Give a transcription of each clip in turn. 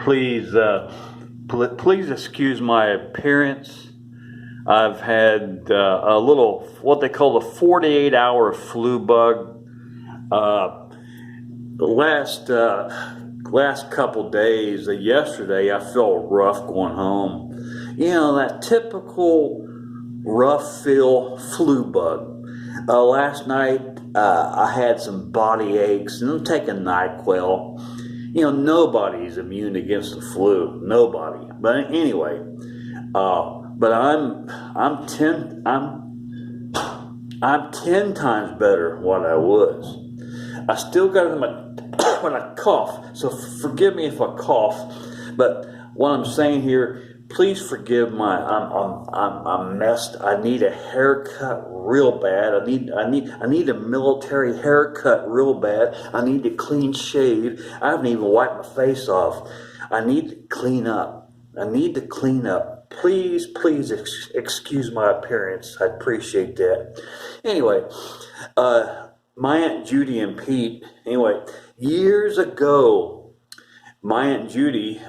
Please, please excuse my appearance. I've had a little, what they call the 48-hour flu bug. The last couple days, yesterday, I felt rough going home. You know, that typical rough feel flu bug. Last night, I had some body aches, and I'm taking NyQuil. You know, nobody's immune against the flu. Nobody. But anyway, but I'm 10 times better than what I was. I still got it in my when I cough. So forgive me if I cough. But what I'm saying here, please forgive I'm messed. I need a haircut real bad. I need a military haircut real bad. I need to clean shave. I haven't even wiped my face off. I need to clean up. Please excuse my appearance. I appreciate that. Anyway, my Aunt Judy and Pete, years ago, my Aunt Judy,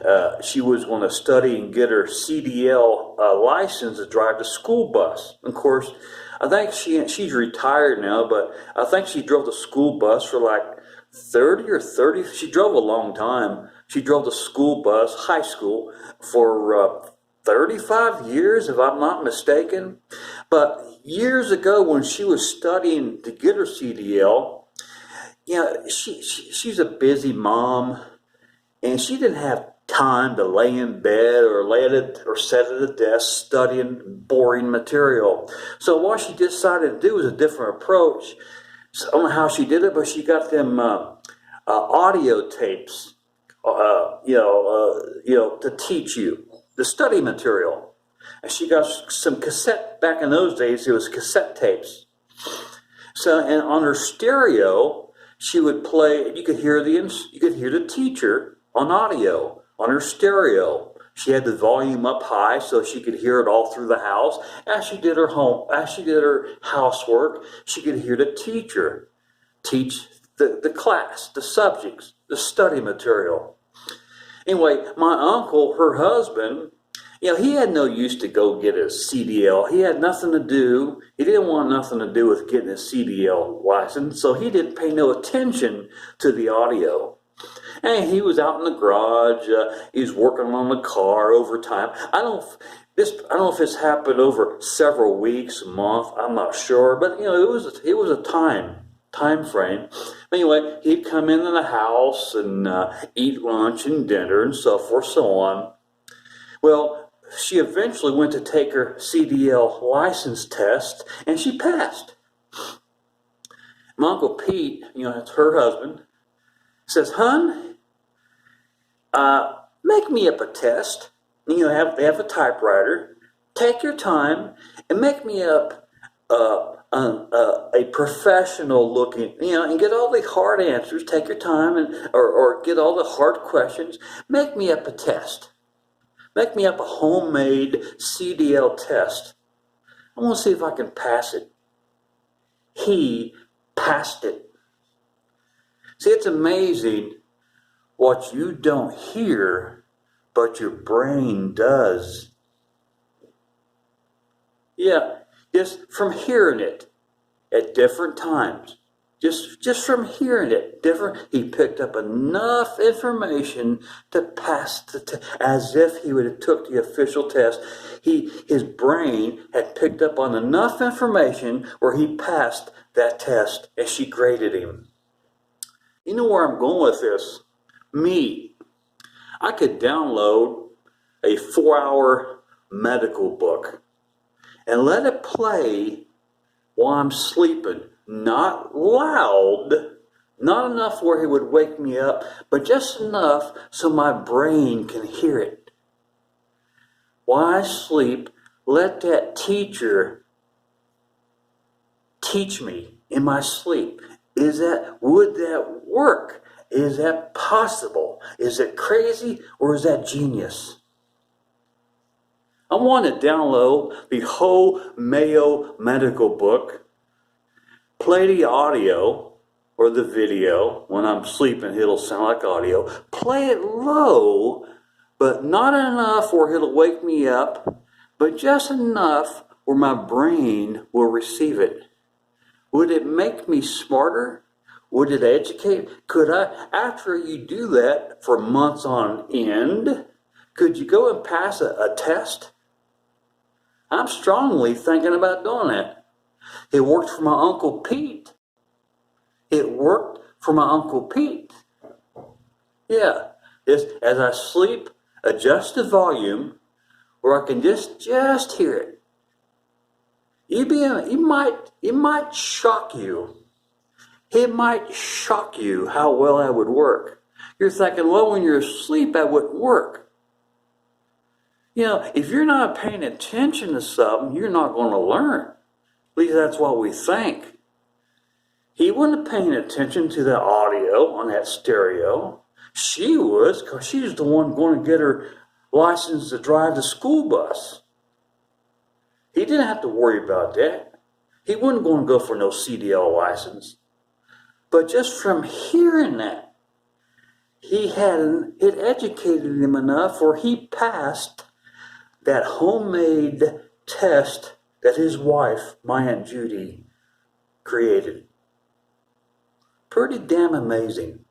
she was going to study and get her CDL license to drive the school bus. Of course, I think she's retired now, but I think she drove the school bus for like 30. She drove a long time. She drove the school bus, high school, for 35 years, if I'm not mistaken. But years ago, when she was studying to get her CDL, she's a busy mom, and she didn't have time to lay in bed or sit at a desk studying boring material. So what she decided to do was a different approach. So I don't know how she did it, but she got them audio tapes, to teach you the study material. And she got some cassette, back in those days, it was cassette tapes. So, and on her stereo, she would play, you could hear the teacher on audio, on her stereo. She had the volume up high so she could hear it all through the house. As she did her housework, she could hear the teacher teach the class, the subjects, the study material. Anyway, my uncle, her husband, he had no use to go get his CDL. He had nothing to do. He didn't want nothing to do with getting his CDL license, so he didn't pay no attention to the audio. And he was out in the garage. He was working on the car over time. I don't know if this happened over several weeks, a month. I'm not sure, but it was a time frame. Anyway, he'd come into the house and eat lunch and dinner and so forth, so on. Well, she eventually went to take her CDL license test, and she passed. My Uncle Pete, it's her husband, says, "Hun, make me up a test." They have a typewriter. Take your time and make me up a professional looking, and get all the hard answers. Take your time or get all the hard questions. Make me up a test. Make me up a homemade CDL test. I want to see if I can pass it. He passed it. See, it's amazing what you don't hear, but your brain does. Yeah, just from hearing it at different times. Just from hearing it different, he picked up enough information to pass the test, as if he would have took the official test. His brain had picked up on enough information where he passed that test, and she graded him. You know where I'm going with this? Me. I could download a 4-hour medical book and let it play while I'm sleeping. Not loud, not enough where it would wake me up, but just enough so my brain can hear it. While I sleep, let that teacher teach me in my sleep. Would that work? Is that possible? Is it crazy or is that genius? I want to download the whole Mayo medical book. Play the audio or the video. When I'm sleeping, it'll sound like audio. Play it low but not enough where it'll wake me up, but just enough where my brain will receive it. Would it make me smarter? Would it educate? Could I, after you do that for months on end, could you go and pass a test? I'm strongly thinking about doing that. It worked for my Uncle Pete. It worked for my Uncle Pete. Yeah, as I sleep, adjust the volume where I can just hear it. It might shock you. It might shock you how well that would work. You're thinking, well, when you're asleep, that wouldn't work. You know, if you're not paying attention to something, you're not going to learn. At least that's what we think. He wasn't paying attention to the audio on that stereo. She was, because she was the one going to get her license to drive the school bus. He didn't have to worry about that. He wasn't going to go for no CDL license. But just from hearing that, it educated him enough where he passed that homemade test that his wife, my Aunt Judy, created. Pretty damn amazing.